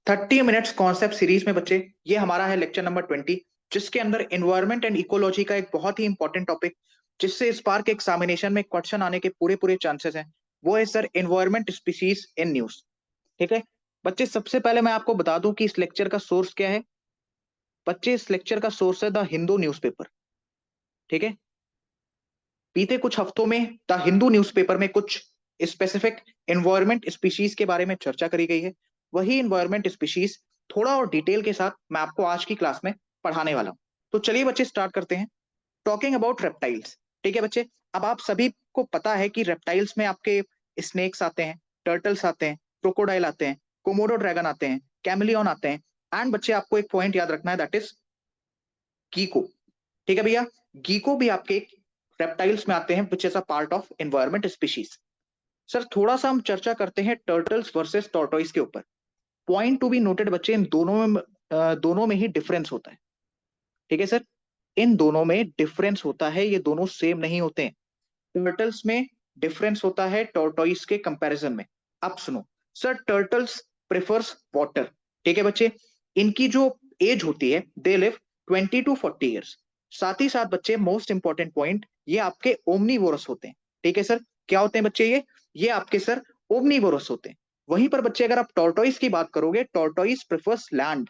30 minutes concept series में बच्चे ये हमारा है लेक्चर नंबर 20, जिसके अंदर एनवायरनमेंट एंड इकोलॉजी का एक बहुत ही इंपॉर्टेंट टॉपिक, जिससे इस बार के एग्जामिनेशन में क्वेश्चन आने के पूरे पूरे चांसेस हैं, वो है sir environment species in news. ठीक है बच्चे, सबसे पहले मैं आपको बता दूं कि इस लेक्चर का सोर्स क्या है। बच्चे, इस लेक्चर का सोर्स है द हिंदू न्यूज़पेपर। ठीक है, बीते कुछ हफ्तों में द हिंदू न्यूज़पेपर में कुछ स्पेसिफिक एनवायरनमेंट स्पीशीज के बारे में चर्चा करी गई है। वही एनवायरनमेंट स्पीशीज थोड़ा और डिटेल के साथ मैं आपको आज की क्लास में पढ़ाने वाला हूं। तो चलिए बच्चे स्टार्ट करते हैं। Talking about reptiles. ठीक है बच्चे, अब आप सभी को पता है कि रेप्टाइल्स में आपके स्नेक्स आते हैं, टर्टल्स आते हैं, क्रोकोडाइल आते हैं, कोमोडो ड्रैगन आते हैं, कैमलियन आते हैं। एंड बच्चे आपको एक पॉइंट याद रखना है, दैट इज गीको। ठीक है भैया, गीको भी आपके रेप्टाइल्स में आते हैं which is a part of environment species. Sir थोड़ा सा हम चर्चा करते हैं टर्टल्स वर्सेस टॉर्टोइस के ऊपर। पॉइंट टू बी नोटेड बच्चे, इन दोनों में ही डिफरेंस होता है। ठीक है सर, इन दोनों में डिफरेंस होता है, ये दोनों सेम नहीं होते हैं। टर्टल्स में डिफरेंस होता है टॉर्टोइस के कंपैरिजन में। अब सुनो सर, टर्टल्स प्रेफर्स वाटर। ठीक है बच्चे, इनकी जो एज होती है, दे लिव 20 to 40 ईयर्स। साथ ही साथ बच्चे, मोस्ट इंपॉर्टेंट पॉइंट, ये आपके ओमनीवोरस होते हैं। ठीक है सर, क्या होते हैं बच्चे ये आपके सर ओमनीवोरस होते हैं। वहीं पर बच्चे अगर आप टॉर्टोइस की बात करोगे, tortoise prefers land,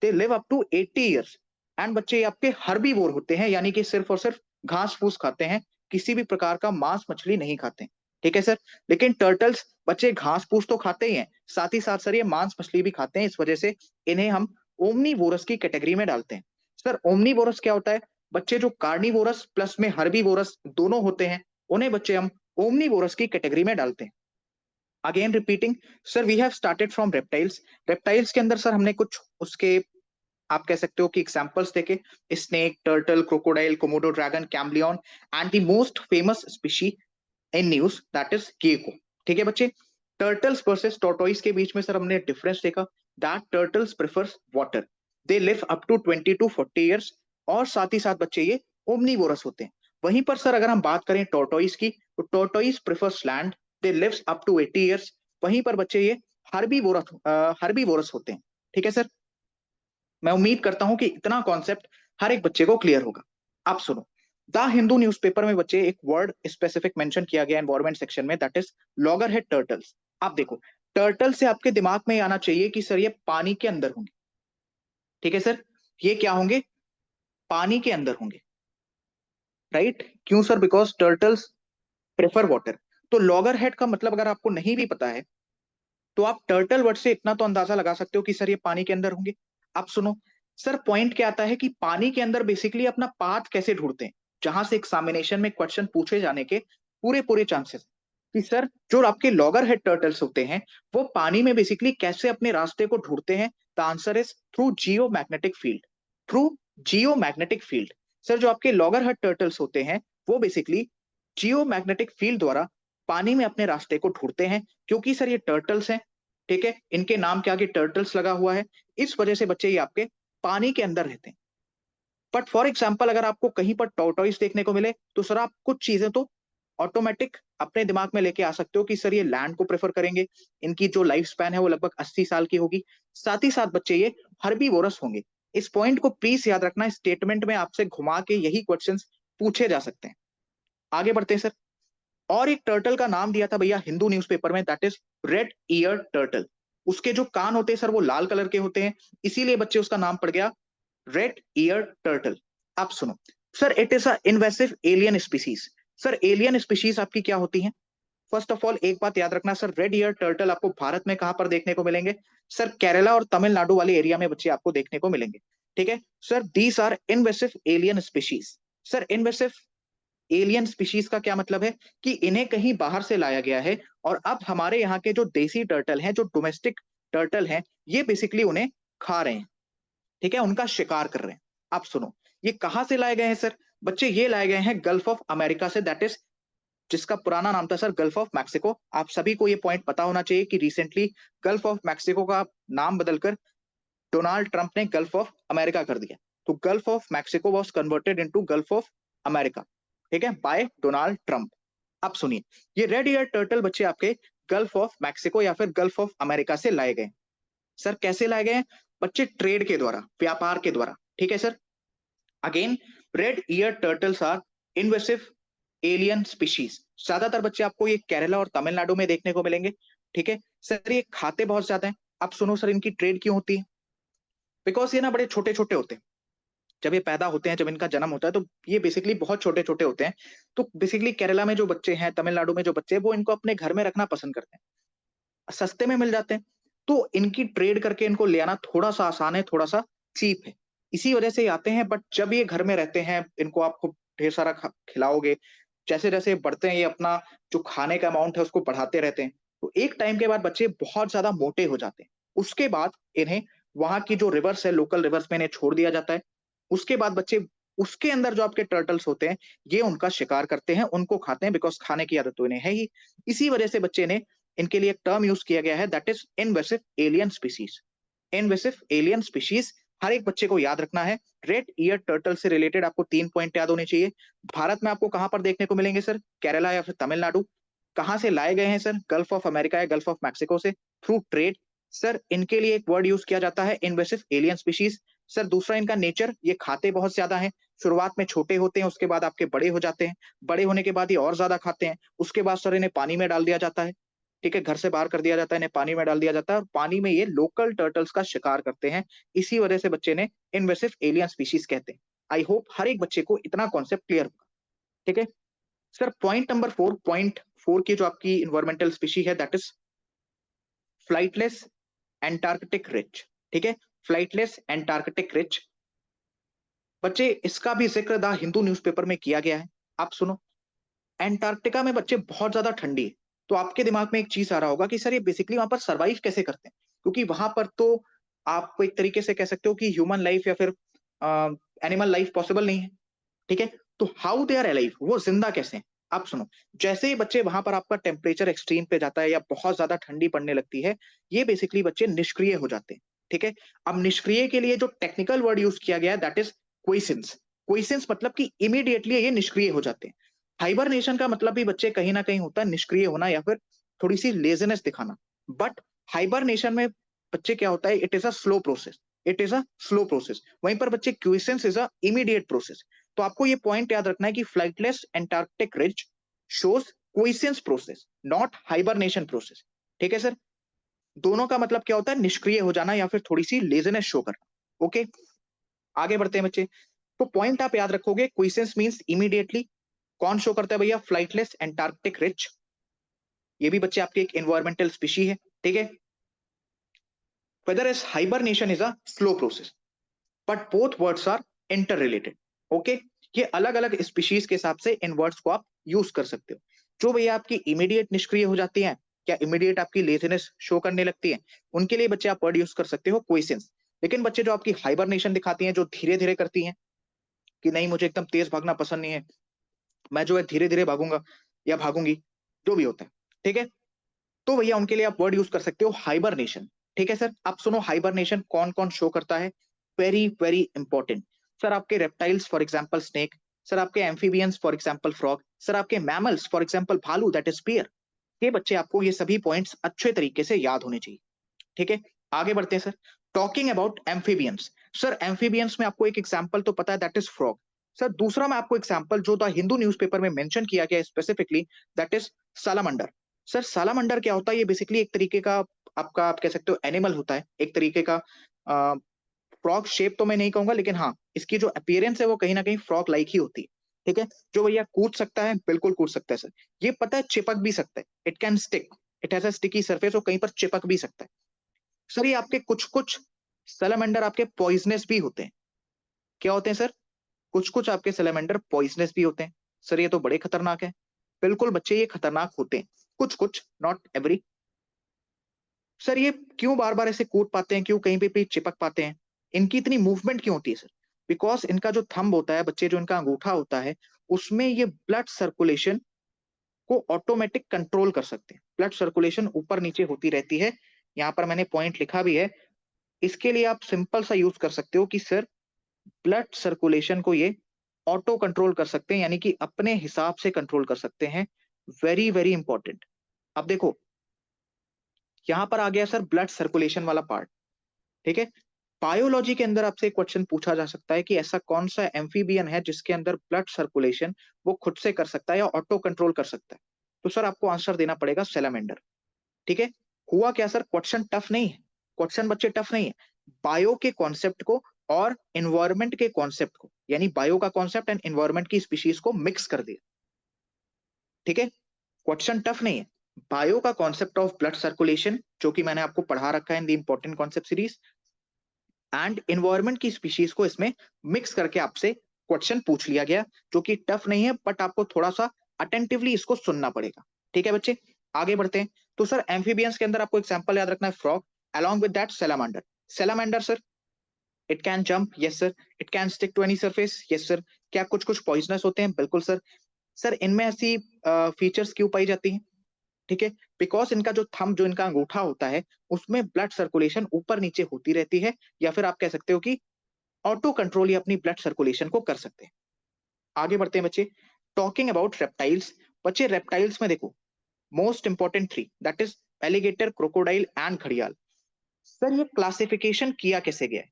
they live up to 80 years. And बच्चे ये आपके हर्बीवोर होते हैं, यानी कि सिर्फ और सिर्फ घास फूस खाते हैं, किसी भी प्रकार का मांस मछली नहीं खाते हैं। ठीक है सर, लेकिन टर्टल्स बच्चे घास फूस तो खाते ही हैं, साथ ही साथ सर ये मांस मछली भी खाते हैं। इस वजह से इन्हें हम ओमनीवोरस की कैटेगरी में डालते हैं। सर ओमनीवोरस क्या होता है बच्चे? जो कार्निवोरस प्लस में हर्बीवोरस दोनों होते हैं, उन्हें बच्चे हम ओमनीवोरस की कैटेगरी में डालते हैं। Again repeating, sir we have started from reptiles. Reptiles के अंदर सर हमने कुछ उसके, आप कह सकते हो कि एग्जांपल्स देखे, snake, turtle, crocodile, Komodo dragon, chameleon and the most famous species in news, that is gecko. ठीक है बच्चे, टर्टल्स वर्सेस टॉर्टोइस के बीच में सर हमने डिफरेंस देखा, that turtles prefers water, they live up to 20 to 40 years. और साथ ही साथ बच्चे ये ओमनीवोरस होते हैं। वहीं पर सर अगर हम बात करें टॉर्टोइस की, तो tortoise prefers land, they lives up to 80 years. वहीं पर बच्चे ये हर्बीवोरस होते हैं। ठीक है सर, मैं उम्मीद करता हूं कि इतना कॉन्सेप्ट हर एक बच्चे को क्लियर होगा। आप सुनो, द हिंदू न्यूज़पेपर में बच्चे एक वर्ड स्पेसिफिक मेंशन किया गया एनवायरमेंट सेक्शन में, that is logger head turtles. आप देखो, टर्टल से आपके दिमाग में आना चाहिए कि सर ये पानी के अंदर होंगे। ठीक है सर, ये क्या होंगे? पानी के अंदर होंगे, राइट? क्यों sir? Because turtles prefer water. तो लॉगर हेड का मतलब अगर आपको नहीं भी पता है, तो आप टर्टल वर्ड से इतना तो अंदाजा लगा सकते हो कि सर ये पानी के अंदर होंगे। आप सुनो सर, पॉइंट क्या आता है कि पानी के अंदर बेसिकली अपना पाथ कैसे ढूंढते हैं, जहां से एग्जामिनेशन में क्वेश्चन पूछे जाने के पूरे पूरे चांसेस कि सर जो आपके लॉगर हेड टर्टल्स होते हैं, वो पानी में बेसिकली कैसे अपने रास्ते को ढूंढते हैं। The answer is through Jio magnetic field. Through Jio magnetic field. Sir जो आपके लॉगर हेड टर्टल्स होते हैं, वो बेसिकली जियो मैग्नेटिक फील्ड द्वारा पानी में अपने रास्ते को ढूंढते हैं। क्योंकि सर ये टर्टल्स हैं, ठीक है, इनके नाम के आगे टर्टल्स लगा हुआ है, इस वजह से बच्चे ये आपके पानी के अंदर रहते हैं। बट फॉर एग्जाम्पल अगर आपको कहीं पर टॉर्टोइस देखने को मिले, तो सर आप कुछ चीजें तो ऑटोमेटिक अपने दिमाग में लेके आ सकते हो कि सर ये लैंड को प्रेफर करेंगे, इनकी जो लाइफ स्पैन है वो लगभग 80 साल की होगी। साथ ही साथ बच्चे ये हर्बीवोरस होंगे। इस पॉइंट को प्लीज याद रखना, स्टेटमेंट में आपसे घुमा के यही क्वेश्चंस पूछे जा सकते हैं। आगे बढ़ते हैं सर। और एक टर्टल का नाम दिया था भैया हिंदू न्यूज़पेपर में, that is red ear turtle. उसके जो कान होते हैं सर वो लाल कलर के होते हैं, इसीलिए बच्चे उसका नाम पड़ गया रेड ईयर टर्टल। आप सुनो sir, it is a invasive alien species. Sir alien species आपकी क्या होती हैं? फर्स्ट ऑफ ऑल एक बात याद रखना सर, रेड ईयर टर्टल आपको भारत में कहां पर देखने को मिलेंगे? सर केरला और तमिलनाडु वाले एरिया में बच्चे आपको देखने को मिलेंगे। ठीक है sir, these are invasive alien species. Sir invasive alien species का क्या मतलब है कि इन्हें कहीं बाहर से लाया गया है, और अब हमारे यहाँ के जो देसी टर्टल हैं, जो डोमेस्टिक टर्टल हैं, ये बेसिकली उन्हें खा रहे हैं। ठीक है, उनका शिकार कर रहे हैं। आप सुनो, ये कहां से लाए गए हैं सर? बच्चे ये लाए गए हैं गल्फ ऑफ अमेरिका से, दैट इज, जिसका पुराना नाम था सर गल्फ ऑफ मैक्सिको। आप सभी को ये पॉइंट पता होना चाहिए कि रिसेंटली गल्फ ऑफ मैक्सिको का नाम बदलकर डोनाल्ड ट्रंप ने गल्फ ऑफ अमेरिका कर दिया। तो gulf of Mexico was converted into gulf of America, ठीक है, बाय डोनाल्ड ट्रंप। अब सुनिए, ये रेड ईयर टर्टल बच्चे आपके गल्फ ऑफ मैक्सिको या फिर गल्फ ऑफ अमेरिका से लाए गए। सर कैसे लाए गए हैं? बच्चे ट्रेड के द्वारा, व्यापार के द्वारा, ठीक है sir. Again, red ear turtles are invasive alien species. ज्यादातर बच्चे आपको ये केरला और तमिलनाडु में देखने को मिलेंगे, ठीक है सर। ये खाते बहुत ज्यादा हैं। अब सुनो सर, इनकी ट्रेड क्यों होती है? बिकॉज ये ना बड़े छोटे छोटे होते हैं। जब ये पैदा होते हैं, जब इनका जन्म होता है, तो ये बेसिकली बहुत छोटे छोटे होते हैं। तो बेसिकली केरला में जो बच्चे हैं, तमिलनाडु में जो बच्चे हैं, वो इनको अपने घर में रखना पसंद करते हैं, सस्ते में मिल जाते हैं। तो इनकी ट्रेड करके इनको ले आना थोड़ा सा आसान है, थोड़ा सा चीप है। इसी वजह से ये आते हैं। बट जब ये घर में रहते हैं, इनको आप खूब ढेर सारा खिलाओगे, जैसे जैसे बढ़ते हैं, ये अपना जो खाने का अमाउंट है उसको बढ़ाते रहते हैं। तो एक टाइम के बाद बच्चे बहुत ज्यादा मोटे हो जाते हैं। उसके बाद इन्हें वहां की जो रिवर्स है, लोकल रिवर्स में इन्हें छोड़ दिया जाता है। उसके बाद बच्चे, उसके अंदर जो आपके टर्टल्स होते हैं, ये उनका शिकार करते हैं, उनको खाते हैं, बिकॉज खाने की आदत तो इन्हें है ही। इसी वजह से बच्चे ने, इनके लिए एक टर्म यूज किया गया है, that is invasive alien species. Invasive alien species हर एक बच्चे को याद रखना है। रेड ईयर टर्टल से रिलेटेड आपको 3 पॉइंट याद होने चाहिए। भारत में आपको कहां पर देखने को मिलेंगे सर? केरला या फिर तमिलनाडु। कहां से लाए गए हैं सर? गल्फ ऑफ अमेरिका या गल्फ ऑफ मैक्सिको से, थ्रू ट्रेड। सर इनके लिए एक वर्ड यूज किया जाता है, इन्वेसिव एलियन स्पीशीज। सर दूसरा, इनका नेचर, ये खाते बहुत ज्यादा है। शुरुआत में छोटे होते हैं, उसके बाद आपके बड़े हो जाते हैं। बड़े होने के बाद ये और ज्यादा खाते हैं। उसके बाद सर इन्हें पानी में डाल दिया जाता है, ठीक है, घर से बाहर कर दिया जाता है, इन्हें पानी में डाल दिया जाता है, और पानी में ये लोकल टर्टल्स का शिकार करते हैं। इसी वजह से बच्चे ने इन्वेसिव एलियन स्पीशीज कहते हैं। आई होप हर एक बच्चे को इतना कॉन्सेप्ट क्लियर होगा, ठीक है सर। पॉइंट नंबर 4, पॉइंट 4 की जो आपकी इन्वायरमेंटल स्पीशी है, that is flightless Antarctic rich, ठीक है, फ्लाइटलेस एंटार्कटिक रिच। बच्चे, इसका भी जिक्र द हिंदू न्यूज़पेपर में किया गया है। आप सुनो, एंटार्क्टिका में बच्चे बहुत ज्यादा ठंडी है। तो आपके दिमाग में एक चीज आ रहा होगा कि सर ये बेसिकली वहां पर सरवाइव कैसे करते हैं, क्योंकि वहां पर तो आपको एक तरीके से कह सकते हो कि ह्यूमन लाइफ या फिर एनिमल लाइफ पॉसिबल नहीं है, ठीक है। तो हाउ दे आर अलाइव, वो जिंदा कैसे हैं? आप सुनो, जैसे ही बच्चे वहां पर आपका टेम्परेचर एक्सट्रीम पे जाता है या बहुत ज्यादा ठंडी पड़ने लगती है, ये बेसिकली बच्चे निष्क्रिय हो जाते हैं, ठीक है। अब निष्क्रिय के लिए जो टेक्निकल वर्ड यूज किया गया है, दैट इज क्विसेंस। क्विसेंस मतलब कि इमीडिएटली ये निष्क्रिय हो जाते हैं। हाइबरनेशन का मतलब भी बच्चे कहीं ना कहीं होता है निष्क्रिय होना या फिर थोड़ी सी लेजीनेस दिखाना। बट हाइबरनेशन में बच्चे क्या होता है, it is a slow process, it is a slow process. वहीं पर बच्चे quiescence is a immediate process. तो आपको ये पॉइंट याद रखना है कि फ्लाइटलेस एंटार्क्टिक रिज shows quiescence process, not hibernation process, ठीक है सर। दोनों का मतलब क्या होता है, निष्क्रिय हो जाना या फिर थोड़ी सी लेजीनेस शो करना। ओके, आगे बढ़ते हैं बच्चे। तो पॉइंट आप याद रखोगे, क्विसेंस मींस इमीडिएटली। कौन शो करता है भैया? Flightless Antarctic rich. ये भी बच्चे आपके एक एनवायरमेंटल स्पीशी है, ठीक है। Weather is hibernation is a slow process, but both words are interrelated. Okay, ये अलग अलग स्पीशीज के हिसाब से इन वर्ड्स को आप यूज कर सकते हो। जो भैया आपकी इमीडिएट निष्क्रिय हो जाती हैं, क्या इमीडिएट आपकी लेजीनेस शो करने लगती है, उनके लिए बच्चे आप वर्ड यूज कर सकते हो क्विसेंस। लेकिन बच्चे जो आपकी हाइबरनेशन दिखाती हैं, जो धीरे धीरे करती हैं कि नहीं मुझे एकदम तेज भागना पसंद नहीं है, मैं जो है धीरे धीरे भागूंगा या भागूंगी, जो भी होता है, ठीक है, तो भैया उनके लिए आप वर्ड यूज कर सकते हो हाइबरनेशन, ठीक है सर। आप सुनो, हाइबरनेशन कौन कौन शो करता है, वेरी वेरी इंपॉर्टेंट। सर आपके reptiles for example snake, sir आपके amphibians for example frog, sir आपके मैमल्स फॉर एग्जांपल भालू दैट इज बियर। ये बच्चे आपको ये सभी पॉइंट्स अच्छे तरीके से याद होने चाहिए, ठीक है। आगे बढ़ते हैं sir. Talking about amphibians, sir amphibians में आपको एक एग्जांपल तो पता है, दैट इज फ्रॉग। सर दूसरा मैं आपको एग्जांपल जो द हिंदू न्यूज़पेपर में मेंशन किया गया स्पेसिफिकली, दैट इज सालामंडर। सर सालामंडर क्या होता है? ये बेसिकली एक तरीके का आपका, आप कह सकते हो एनिमल होता है, एक तरीके का। फ्रॉग शेप तो मैं नहीं कहूंगा, लेकिन हाँ इसकी जो अपीयरेंस है वो कहीं ना कहीं फ्रॉग लाइक ही होती है, ठीक है। जो भैया कूद सकता है, बिल्कुल कूद सकता है सर। ये पता है चिपक भी सकता है, it can stick, it has a sticky surface, और कहीं पर चिपक भी सकता है। सर ये आपके कुछ कुछ सैलामेंडर आपके पॉइजनस भी होते हैं। क्या होते हैं सर? कुछ कुछ आपके सैलामेंडर पॉइजनस भी होते हैं। सर ये तो बड़े खतरनाक है। बिल्कुल बच्चे, ये खतरनाक होते हैं, कुछ कुछ, नॉट एवरी। सर ये क्यों बार बार ऐसे कूद पाते हैं, क्यों कहीं पे भी चिपक पाते हैं, इनकी इतनी मूवमेंट क्यों होती है सर? बिकॉज इनका जो थंब होता है बच्चे, जो इनका अंगूठा होता है, उसमें ये ब्लड सर्कुलेशन को ऑटोमेटिक कंट्रोल कर सकते हैं। ब्लड सर्कुलेशन ऊपर नीचे होती रहती है। यहाँ पर मैंने पॉइंट लिखा भी है। इसके लिए आप सिंपल सा यूज कर सकते हो कि सर ब्लड सर्कुलेशन को ये ऑटो कंट्रोल कर सकते हैं, यानी कि अपने हिसाब से कंट्रोल कर सकते हैं। Very very important. अब देखो, यहां पर आ गया सर ब्लड सर्कुलेशन वाला पार्ट। ठीक है। बायोलॉजी के अंदर आपसे एक क्वेश्चन पूछा जा सकता है कि ऐसा कौन सा एम्फीबियन है जिसके अंदर ब्लड सर्कुलेशन वो खुद से कर सकता है या ऑटो कंट्रोल कर सकता है। तो सर आपको आंसर देना पड़ेगा सैलामेंडर। ठीक है। हुआ क्या सर, क्वेश्चन टफ नहीं है, क्वेश्चन बच्चे टफ नहीं है। बायो के कॉन्सेप्ट को और एनवायरमेंट के कॉन्सेप्ट को, यानी बायो का कॉन्सेप्ट एंड एनवायरमेंट की स्पीशीज को मिक्स कर दिया। ठीक है। क्वेश्चन टफ नहीं है। बायो का कॉन्सेप्ट ऑफ ब्लड सर्कुलेशन जो कि मैंने आपको पढ़ा रखा है in the important concept series, and environment की स्पीशीज को इसमें मिक्स करके आपसे क्वेश्चन पूछ लिया गया, जो कि टफ नहीं है, बट आपको थोड़ा सा अटेंटिवली इसको सुनना पड़ेगा। ठीक है बच्चे, आगे बढ़ते हैं। तो सर एम्फीबियंस के अंदर आपको एग्जांपल याद रखना है, frog, along with that salamander। salamander sir, it can jump, yes sir. It can stick to any surface, yes sir. क्या कुछ कुछ पॉइजनस होते हैं? बिल्कुल सर। सर इनमें ऐसी फीचर्स क्यों पाई जाती हैं? ठीक है, बिकॉज इनका जो थंब, जो इनका अंगूठा होता है, उसमें ब्लड सर्कुलेशन ऊपर नीचे होती रहती है, या फिर आप कह सकते हो कि ऑटो कंट्रोल ही अपनी ब्लड सर्कुलेशन को कर सकते हैं। आगे बढ़ते हैं बच्चे। टॉकिंग अबाउट रेप्टाइल्स, बच्चे रेप्टाइल्स में देखो most important three, that is alligator, crocodile and घड़ियाल। सर ये क्लासिफिकेशन किया कैसे गया है?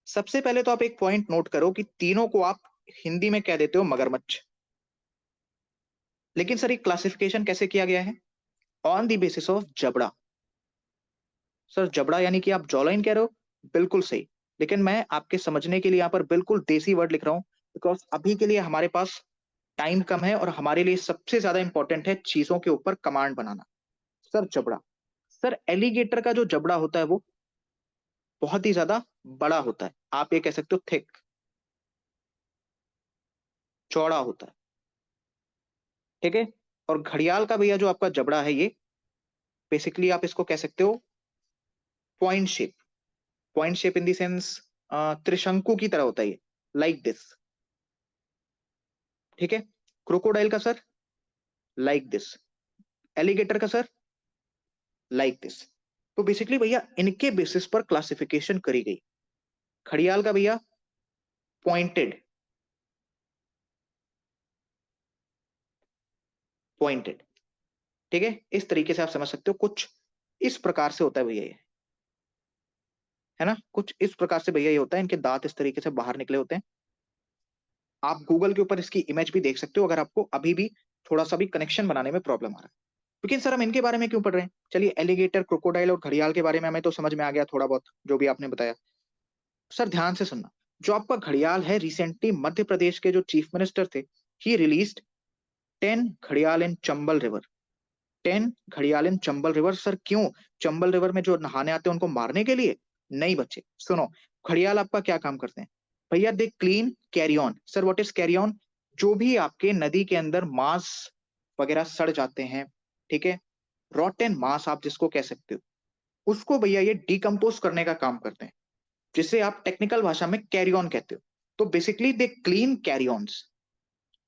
सबसे पहले तो आप एक पॉइंट नोट करो कि तीनों को आप हिंदी में कह देते हो मगरमच्छ, लेकिन सर ये क्लासिफिकेशन कैसे किया गया है? ऑन द बेसिस ऑफ जबड़ा। सर जबड़ा यानी कि आप जॉलाइन कह रहे हो, बिल्कुल सही। लेकिन मैं आपके समझने के लिए यहाँ पर बिल्कुल देसी वर्ड लिख रहा हूँ, बिकॉज अभी के लिए हमारे पास टाइम कम है और हमारे लिए सबसे ज्यादा इंपॉर्टेंट है चीजों के ऊपर कमांड बनाना। सर जबड़ा, सर एलिगेटर का जो जबड़ा होता है वो बहुत ही ज्यादा बड़ा होता है, आप ये कह सकते हो थिक, चौड़ा होता है। ठीक है। और घड़ियाल का भैया जो आपका जबड़ा है, ये बेसिकली आप इसको कह सकते हो point shape. Point shape in the sense त्रिशंकु की तरह होता है ये, लाइक दिस। ठीक है। क्रोकोडाइल का सर लाइक दिस, एलिगेटर का सर लाइक दिस। तो बेसिकली भैया इनके बेसिस पर क्लासिफिकेशन करी गई। घड़ियाल का भैया पॉइंटेड, पॉइंटेड। ठीक है, इस तरीके से आप समझ सकते हो, कुछ इस प्रकार से होता है भैया ये, है ना, कुछ इस प्रकार से भैया ये होता है। इनके दांत इस तरीके से बाहर निकले होते हैं। आप गूगल के ऊपर इसकी इमेज भी देख सकते हो अगर आपको अभी भी थोड़ा सा भी कनेक्शन बनाने में प्रॉब्लम आ रहा है। लेकिन सर हम इनके बारे में क्यों पढ़ रहे हैं? चलिए, एलिगेटर, क्रोकोडाइल और घड़ियाल के बारे में हमें तो समझ में आ गया थोड़ा बहुत जो भी आपने बताया। सर ध्यान से सुनना, जो आपका घड़ियाल है, रिसेंटली मध्य प्रदेश के जो चीफ मिनिस्टर थे, ही रिलीज्ड 10 घड़ियाल इन चंबल रिवर। 10 घड़ियाल इन चंबल रिवर। सर क्यों? चंबल रिवर में जो नहाने आते हैं उनको मारने के लिए? नहीं बच्चे, सुनो। घड़ियाल आपका क्या काम करते हैं भैया? They clean carry on. Sir what is carry on? जो भी आपके नदी के अंदर मांस वगैरह सड़ जाते हैं, ठीक है, रॉटन मांस आप जिसको कह सकते हो, उसको भैया ये डिकम्पोज करने का काम करते हैं, जिसे आप टेक्निकल भाषा में कैरी ऑन कहते हो। तो बेसिकली दे क्लीन कैरी ऑन्स।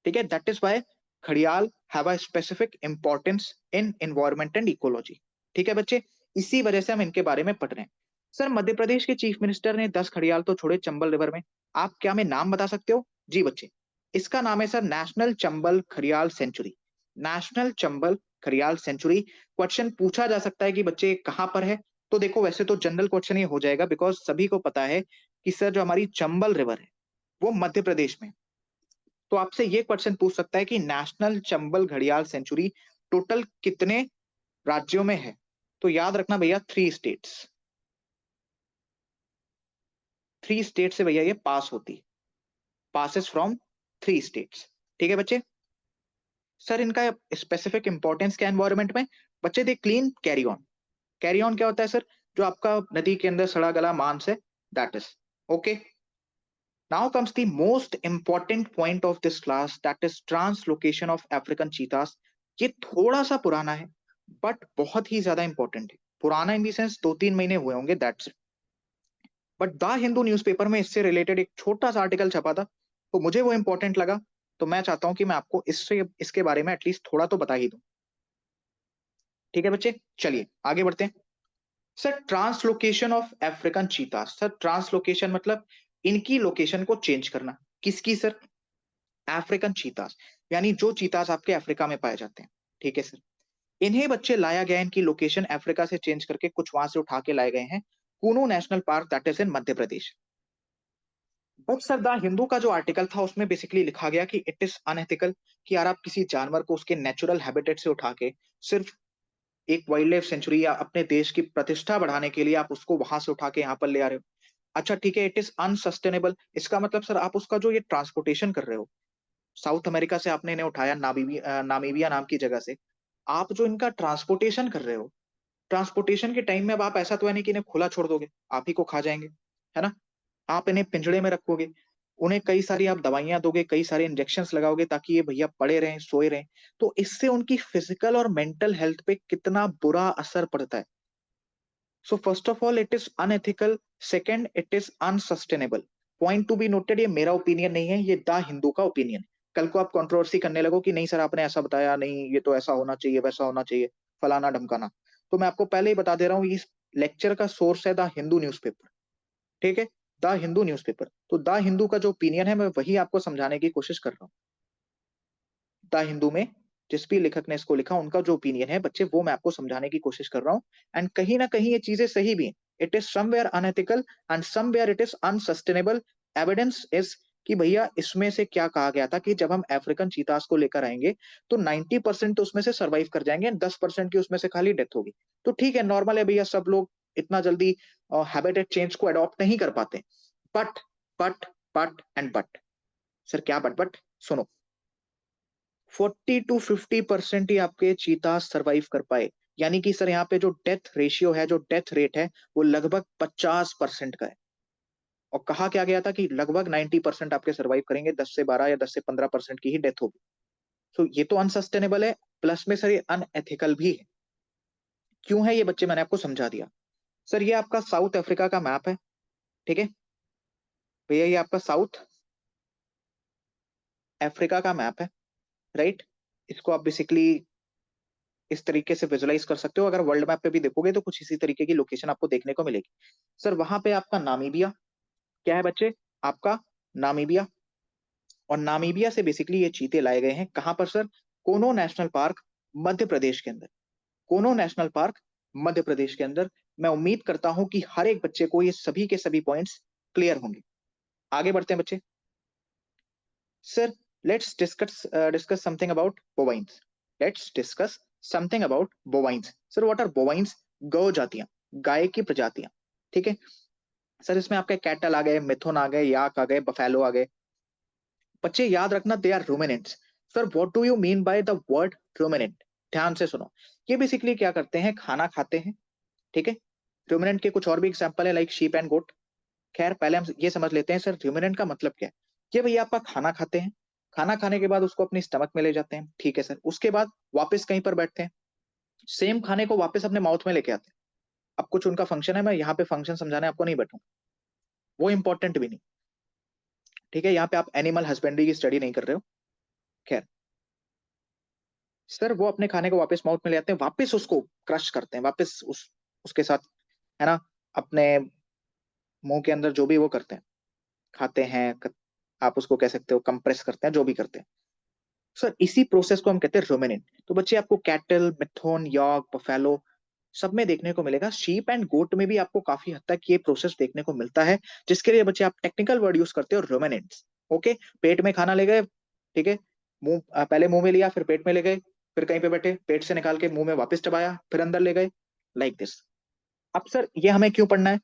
ठीक है, दैट इज वाई घड़ियाल have a specific importance in environment and ecology. ठीक है बच्चे, इसी वजह से हम इनके बारे में पढ़ रहे हैं। सर मध्य प्रदेश के चीफ मिनिस्टर ने 10 घड़ियाल तो छोड़े चंबल रिवर में, आप क्या हमें नाम बता सकते हो? जी बच्चे, इसका नाम है सर नेशनल चंबल घड़ियाल सेंचुरी। नेशनल चंबल घड़ियाल सेंचुरी। क्वेश्चन पूछा जा सकता है कि बच्चे कहाँ पर है? तो देखो, वैसे तो जनरल क्वेश्चन ही हो जाएगा, बिकॉज सभी को पता है कि सर जो हमारी चंबल रिवर है वो मध्य प्रदेश में। तो आपसे ये क्वेश्चन पूछ सकता है कि नेशनल चंबल घड़ियाल सेंचुरी टोटल कितने राज्यों में है? तो याद रखना भैया, 3 स्टेट्स। 3 स्टेट से भैया ये पास होती है, पासेस फ्रॉम 3 स्टेट्स। ठीक है बच्चे। सर इनका स्पेसिफिक इंपॉर्टेंस क्या एनवायरमेंट में? बच्चे they clean carry on. Carry on क्या होता है सर? जो आपका नदी के अंदर सड़ा गला मांस है, that is okay. Now comes the most important point of this class, that is translocation of African cheetahs। ये थोड़ा सा पुराना है बट बहुत ही ज्यादा इंपॉर्टेंट है। पुराना इन दी सेंस 2-3 महीने हुए होंगे, that's it. But the Hindu newspaper में इससे रिलेटेड एक छोटा सा आर्टिकल छपा था, तो मुझे वो इंपॉर्टेंट लगा। तो मैं चाहता हूं कि मैं आपको इससे इसके बारे में एटलीस्ट थोड़ा तो बता ही दूं। ठीक है बच्चे, चलिए आगे बढ़ते हैं। Sir translocation of African cheetah. Sir translocation मतलब इनकी लोकेशन को चेंज करना। किसकी सर? अफ्रीकन चीतास, यानी जो चीतास आपके अफ्रीका में पाए जाते हैं। ठीक है सर, इन्हें बच्चे लाया गया, इनकी लोकेशन अफ्रीका से चेंज करके कुछ वहां से उठा के लाए गए हैं कूनू national park that is in Madhya Pradesh. But sir the Hindu का जो आर्टिकल था उसमें बेसिकली लिखा गया कि इट इज अनएथिकल कि यार आप किसी जानवर को उसके नेचुरल हैबिटेट से उठा के सिर्फ एक वाइल्ड लाइफ सेंचुरी या अपने देश की प्रतिष्ठा बढ़ाने के लिए आप उसको वहां से उठा के यहाँ पर ले आ रहे हो। अच्छा ठीक है, इट इज अनसस्टेनेबल, इसका मतलब सर आप उसका जो ये ट्रांसपोर्टेशन कर रहे हो, साउथ अमेरिका से आपने इन्हें उठाया नामीबिया नाम की जगह से, आप जो इनका ट्रांसपोर्टेशन कर रहे हो, ट्रांसपोर्टेशन के टाइम में अब आप ऐसा तो है नहीं कि इन्हें खुला छोड़ दोगे, आप ही को खा जाएंगे, है ना। आप इन्हें पिंजड़े में रखोगे, उन्हें कई सारी आप दवाइयां दोगे, कई सारे इंजेक्शंस लगाओगे ताकि ये भैया पड़े रहें, सोए रहें, तो इससे उनकी फिजिकल और मेंटल हेल्थ पे कितना बुरा असर पड़ता है। So first of all it is unethical, second it is unsustainable. Point to be noted, ये मेरा ओपिनियन नहीं है, ये द हिंदू का ओपिनियन है। कल को आप कंट्रोवर्सी करने लगो कि नहीं सर आपने ऐसा बताया नहीं, ये तो ऐसा होना चाहिए, वैसा होना चाहिए, फलाना ढमकाना, तो मैं आपको पहले ही बता दे रहा हूँ, इस लेक्चर का सोर्स है द हिंदू न्यूज़पेपर, ठीक है, द हिंदू न्यूज़पेपर। तो द हिंदू का जो ओपिनियन है मैं वही आपको समझाने की कोशिश कर रहा हूँ। द हिंदू में जिस भी लेखक ने इसको लिखा उनका जो ओपिनियन है बच्चे, वो मैं आपको समझाने की कोशिश कर रहा हूँ। एंड कहीं ना कहीं ये चीजें सही भी हैं, it is somewhere unethical and somewhere it is unsustainable. Evidence is कि भैया इसमें से क्या कहा गया था कि जब हम अफ्रीकन चीतास को लेकर आएंगे तो 90% तो उसमें से सर्वाइव कर जाएंगे एंड 10% की उसमें से खाली डेथ होगी। तो ठीक है, नॉर्मल है भैया, सब लोग इतना जल्दी हैबिटेट चेंज को अडॉप्ट नहीं कर पाते। बट बट बट सर क्या बट सुनो, 40 to 50% ही आपके चीता सर्वाइव कर पाए। यानी कि सर यहाँ पे जो डेथ रेशियो है, जो डेथ रेट है, वो लगभग 50% का है। और कहा क्या गया था कि लगभग 90% आपके सर्वाइव करेंगे, 10 से 12 या 10 से 15% की ही डेथ होगी। तो ये तो अनसस्टेनेबल है, प्लस में सर ये अनएथिकल भी है। क्यों है ये बच्चे, मैंने आपको समझा दिया। सर ये आपका साउथ अफ्रीका का मैप है, ठीक है भैया, ये आपका साउथ अफ्रीका का मैप है, राइट। इसको आप बेसिकली इस तरीके से विजुलाइज कर सकते हो, अगर वर्ल्ड मैप पे भी देखोगे तो कुछ इसी तरीके की लोकेशन आपको देखने को मिलेगी। सर वहां पे आपका नामीबिया क्या है बच्चे, आपका नामीबिया। और नामीबिया से बेसिकली ये चीते लाए गए हैं कहां पर सर, कोनो नेशनल पार्क मध्य प्रदेश के अंदर, कोनो नेशनल पार्क मध्य प्रदेश के अंदर। मैं उम्मीद करता हूं कि हर एक बच्चे को ये सभी के सभी पॉइंट्स क्लियर होंगे। आगे बढ़ते हैं बच्चे। Sir let's discuss something about bovines, let's discuss something about bovines. Sir what are bovines, गौ जातियां, गाय की प्रजातियां, ठीक है। सर इसमें आपके कैटल आ गए, मिथुन आ गए, याक आ गए, बफेलो आ गए। बच्चे याद रखना they are ruminants. Sir what do you mean by the word ruminant, ध्यान से सुनो। ये बेसिकली क्या करते हैं, खाना खाते हैं, ठीक है। रूमिनेंट के कुछ और भी एग्जांपल है लाइक शीप एंड गोट। खैर पहले हम ये समझ लेते हैं सर रूमिनेंट का मतलब क्या है। ये भैया आपका खाना खाते हैं, खाना खाने के बाद उसको अपनी स्टमक में ले जाते हैं, ठीक है सर, उसके बाद वापस कहीं पर बैठते हैं, सेम खाने को वापस अपने माउथ में लेके आते हैं। अब कुछ उनका फंक्शन है, मैं यहाँ पे फंक्शन समझाने आपको नहीं बैठूंगा, वो इंपॉर्टेंट भी नहीं, ठीक है। यहाँ पे आप एनिमल हस्बेंड्री की स्टडी नहीं कर रहे हो। खैर सर वो अपने खाने को वापस माउथ में ले आते हैं, वापस उसको क्रश करते हैं, वापस उसके साथ, है ना, अपने मुंह के अंदर जो भी वो करते हैं, खाते हैं, आप उसको कह सकते हो कंप्रेस करते हैं, जो भी करते हैं सर, इसी प्रोसेस को हम कहते हैं रुमिनेंट। तो बच्चे आपको कैटल, मिथुन, यॉक, बफेलो सब में देखने को मिलेगा, शीप एंड गोट में भी आपको काफी हद तक ये प्रोसेस देखने को मिलता है, जिसके लिए बच्चे आप टेक्निकल वर्ड यूज करते हो रुमिनेंट्स। ओके, पेट में खाना ले गए, ठीक है, पहले मुंह में लिया, फिर पेट में ले गए, फिर कहीं पे बैठे, पेट से निकाल के मुंह में वापस चबाया, फिर अंदर ले गए, लाइक दिस। अब सर ये हमें क्यों पढ़ना है।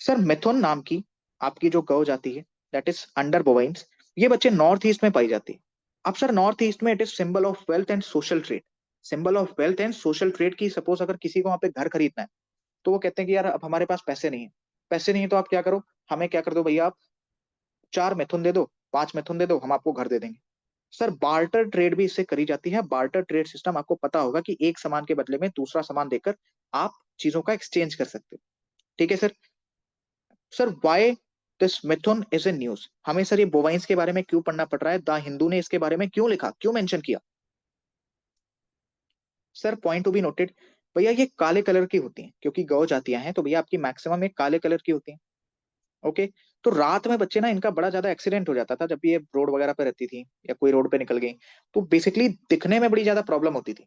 सर मिथुन नाम की आपकी जो गौ जाती है, दैट इज अंडर बोवाइंस, ये बच्चे नॉर्थ ईस्ट में पाई जाती है। अब सर नॉर्थ ईस्ट में it is symbol of wealth and social trade, symbol of wealth and social trade की, सपोज अगर किसी को वहां पे घर खरीदना है तो वो कहते हैं कि यार अब हमारे पास पैसे नहीं है, पैसे नहीं है तो आप क्या करो, हमें क्या कर दो भैया, आप 4 मिथुन दे दो, 5 मिथुन दे दो, हम आपको घर दे देंगे। सर बार्टर ट्रेड भी इससे करी जाती है। बार्टर ट्रेड सिस्टम आपको पता होगा कि एक सामान के बदले में दूसरा सामान देकर आप चीजों का एक्सचेंज कर सकते हो, ठीक है sir. Sir why this Mithun is in news, हमें सर ये बोवाइंस के बारे में क्यों पढ़ना पड़ रहा है, द हिंदू ने इसके बारे में क्यों लिखा, क्यों मेंशन किया। Sir point to be noted, भैया ये काले कलर की होती हैं, क्योंकि गौ जातियां हैं तो भैया आपकी मैक्सिमम एक काले कलर की होती हैं। ओके, तो रात में बच्चे ना इनका बड़ा ज्यादा एक्सीडेंट हो जाता था जब ये रोड वगैरह पे रहती थी या कोई रोड पे निकल गई, तो बेसिकली दिखने में बड़ी ज्यादा प्रॉब्लम होती थी।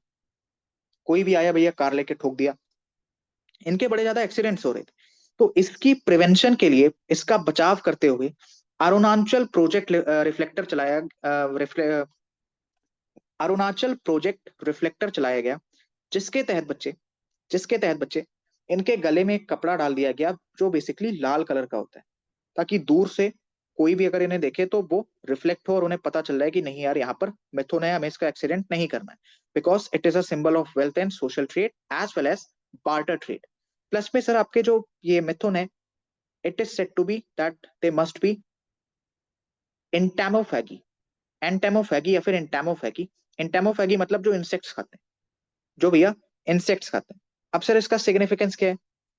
कोई भी आया भैया कार लेके ठोक दिया, इनके बड़े ज्यादा एक्सीडेंट्स हो रहे थे। तो इसकी प्रिवेंशन के लिए, इसका बचाव करते हुए अरुणाचल प्रोजेक्ट रिफ्लेक्टर चलाया अरुणाचल प्रोजेक्ट रिफ्लेक्टर चलाया गया, जिसके तहत बच्चे इनके गले में एक कपड़ा डाल दिया गया जो बेसिकली लाल कलर का होता है, ताकि दूर से कोई भी अगर इन्हें देखे तो वो रिफ्लेक्ट हो और उन्हें पता चल रहा है कि नहीं यार, यहाँ पर मिथुन है, हमें इसका एक्सीडेंट नहीं करना है, because it is a symbol of wealth and social trade as well as barter trade. Plus में सर आपके जो ये मिथुन है, it is said to be that they must be entomophagy. Entomophagy या फिर एंटेमोफैगी। एंटेमोफैगी मतलब जो इंसेक्ट्स खाते हैं, जो भैया इंसेक्ट्स खाते हैं। अब सर इसका सिग्निफिकेंस क्या है?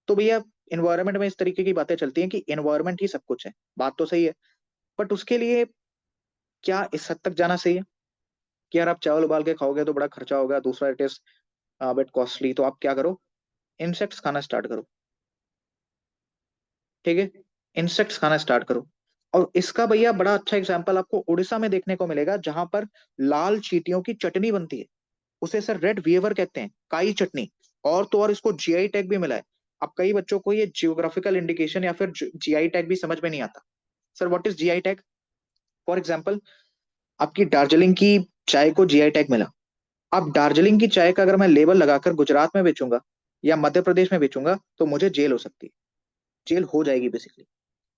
तो भैया इन्वायरमेंट में इस तरीके की बातें चलती हैं कि इन्वायरमेंट ही सब कुछ है, बात तो सही है, बट उसके लिए क्या इस हद तक जाना सही है कि यार आप चावल उबाल के खाओगे तो बड़ा खर्चा होगा, दूसरा इट इज बिट कॉस्टली, तो आप क्या करो, इंसेक्ट्स खाना स्टार्ट करो। ठीक है, इंसेक्ट्स खाना स्टार्ट करो। और इसका भैया बड़ा अच्छा एग्जाम्पल आपको उड़ीसा में देखने को मिलेगा, जहां पर लाल चींटियों की चटनी बनती है, उसे सर रेड वीवर कहते हैं, काई चटनी। और तो और इसको जीआई टैग भी मिला है। अब कई बच्चों को ये जियोग्राफिकल इंडिकेशन या फिर जीआई टैग भी समझ में नहीं आता। Sir what is GI tag? For example, आपकी दार्जिलिंग की चाय को जीआई टैग मिला। अब दार्जिलिंग की चाय का अगर मैं लेबल लगाकर गुजरात में बेचूंगा या मध्य प्रदेश में बेचूंगा तो मुझे जेल हो सकती है, जेल हो जाएगी बेसिकली।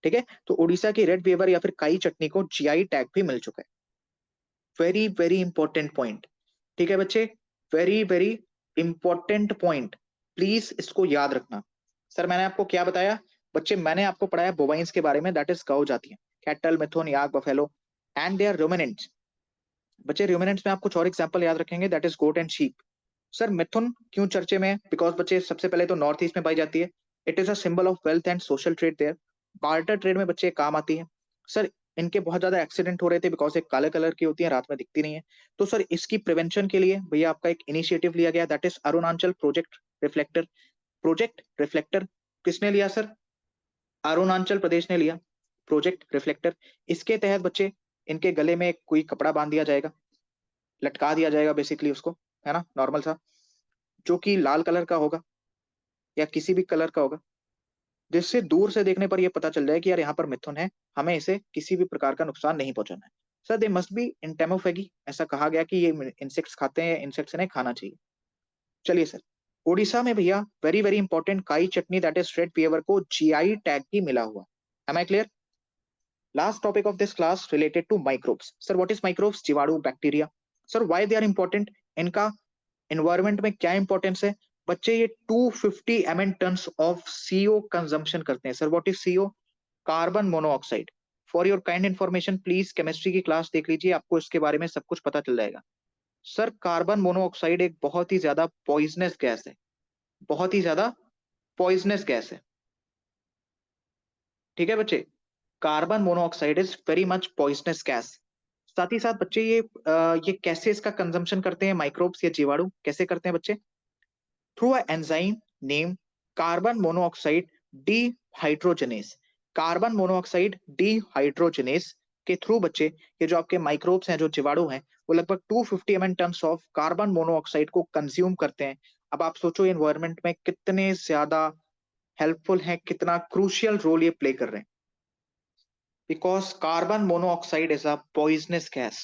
ठीक है, तो उड़ीसा की रेड वीवर या फिर काई चटनी को जीआई टैग भी मिल चुका है। Very very important point. ठीक है बच्चे, very very important point, please इसको याद रखना। सर मैंने आपको क्या बताया बच्चे? मैंने आपको पढ़ाया बोवाइंस के बारे में, दैट इज गौ जातियां, cattle, mithun, yak, buffalo and they are ruminants. बच्चे रूमिनेंट्स में आप कुछ और एग्जांपल याद रखेंगे, that is goat and sheep. Sir mithun क्यों चर्चे में है? बिकॉज बच्चे सबसे पहले तो नॉर्थ ईस्ट में पाई जाती है, it is a symbol of wealth and social trade there, barter trade में बच्चे काम आती है। सर इनके बहुत ज्यादा एक्सीडेंट हो रहे थे बिकॉज एक काले कलर की होती है, रात में दिखती नहीं है। तो सर इसकी प्रिवेंशन के लिए भैया आपका एक इनिशिएटिव लिया गया, that is Arunachal project reflector. Project reflector किसने लिया सर? अरुणाचल प्रदेश ने लिया प्रोजेक्ट रिफ्लेक्टर। इसके तहत बच्चे इनके गले में कोई कपड़ा बांध दिया जाएगा, लटका दिया जाएगा बेसिकली उसको, है ना, नॉर्मल सा, जो कि लाल कलर का होगा या किसी भी कलर का होगा, जिससे दूर से देखने पर यह पता चल जाए कि यार यहाँ पर मिथुन है, हमें इसे किसी भी प्रकार का नुकसान नहीं पहुंचाना है। सर दे मस्ट बी इंटेमोफेगी, ऐसा कहा गया कि ये इंसेक्ट्स खाते हैं, इंसेक्ट्स इन्हें खाना चाहिए। चलिए सर, उड़ीसा में भैया very very important Kai chutney that is red weaver को जीआई टैग भी मिला हुआ। Am I clear? Last topic of this class related to microbes. Sir what is microbes? जीवाणु, bacteria. Sir why they are important? इनका environment में क्या importance है? बच्चे ये 250 mn tons of CO consumption करते हैं। Sir what is CO? Carbon monoxide. For your kind information please chemistry की क्लास देख लीजिए, आपको इसके बारे में सब कुछ पता चल जाएगा। सर कार्बन मोनोऑक्साइड एक बहुत ही ज्यादा पॉइजनस गैस है, बहुत ही ज्यादा पॉइजनस गैस है। ठीक है बच्चे, carbon monoxide is very much poisonous gas. साथ ही साथ बच्चे ये कैसे इसका कंजम्पशन करते हैं माइक्रोब्स या जीवाणु, कैसे करते हैं बच्चे? through an enzyme named carbon monoxide dehydrogenase। Carbon monoxide dehydrogenase के थ्रू बच्चे ये जो आपके माइक्रोब्स हैं, जो जीवाणु हैं, वो लगभग 250 mn tons of carbon monoxide को कंज्यूम करते हैं। अब आप सोचो एनवायरनमेंट में कितने ज्यादा हेल्पफुल हैं, कितना क्रूशियल रोल ये प्ले कर रहे हैं, because carbon monoxide is a poisonous gas,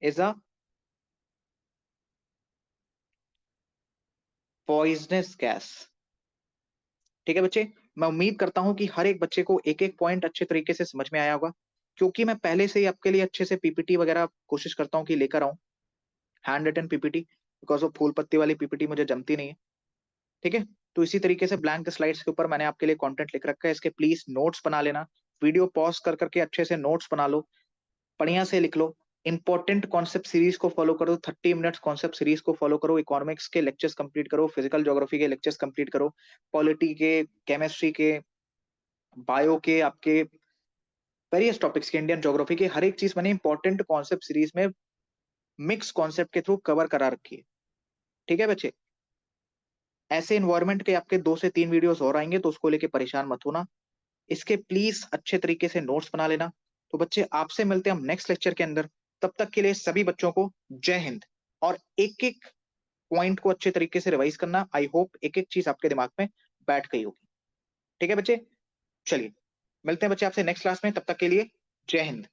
is a poisonous gas. ठीक है बच्चे, मैं उम्मीद करता हूं कि हर एक बच्चे को एक एक पॉइंट अच्छे तरीके से समझ में आया होगा, क्योंकि मैं पहले से ही आपके लिए अच्छे से पीपीटी वगैरह कोशिश करता हूँ कि लेकर आऊं, हैंड रिटन पीपीटी, बिकॉज वो फूल पत्ती वाली पीपीटी मुझे जमती नहीं है। ठीक है, तो इसी तरीके से ब्लैंक स्लाइड्स के ऊपर मैंने आपके लिए कंटेंट लिख रखा है, इसके प्लीज नोट्स बना लेना, वीडियो पॉज कर करके अच्छे से नोट्स बना लो, बढ़िया से लिख लो। इंपॉर्टेंट कॉन्सेप्ट सीरीज को फॉलो करो, 30 मिनट्स कॉन्सेप्ट सीरीज को फॉलो करो, इकोनॉमिक्स के लेक्चर्स कंप्लीट करो, फिजिकल ज्योग्राफी के लेक्चर्स कंप्लीट करो, पॉलिटी के, केमिस्ट्री के, बायो के, आपके वेरियस टॉपिक्स के, इंडियन ज्योग्राफी के, हर एक चीज मैंने इंपॉर्टेंट कॉन्सेप्ट सीरीज में मिक्स कॉन्सेप्ट के थ्रू कवर करा रखी है। ठीक है बच्चे, ऐसे इन्वायरमेंट के आपके 2 से 3 वीडियोस और आएंगे, तो उसको लेके परेशान मत होना, इसके प्लीज अच्छे तरीके से नोट्स बना लेना। तो बच्चे आपसे मिलते हैं हम नेक्स्ट लेक्चर के अंदर, तब तक के लिए सभी बच्चों को जय हिंद। और एक एक पॉइंट को अच्छे तरीके से रिवाइज करना, आई होप एक एक चीज आपके दिमाग में बैठ गई होगी। ठीक है बच्चे, चलिए मिलते हैं बच्चे आपसे नेक्स्ट क्लास में, तब तक के लिए जय हिंद।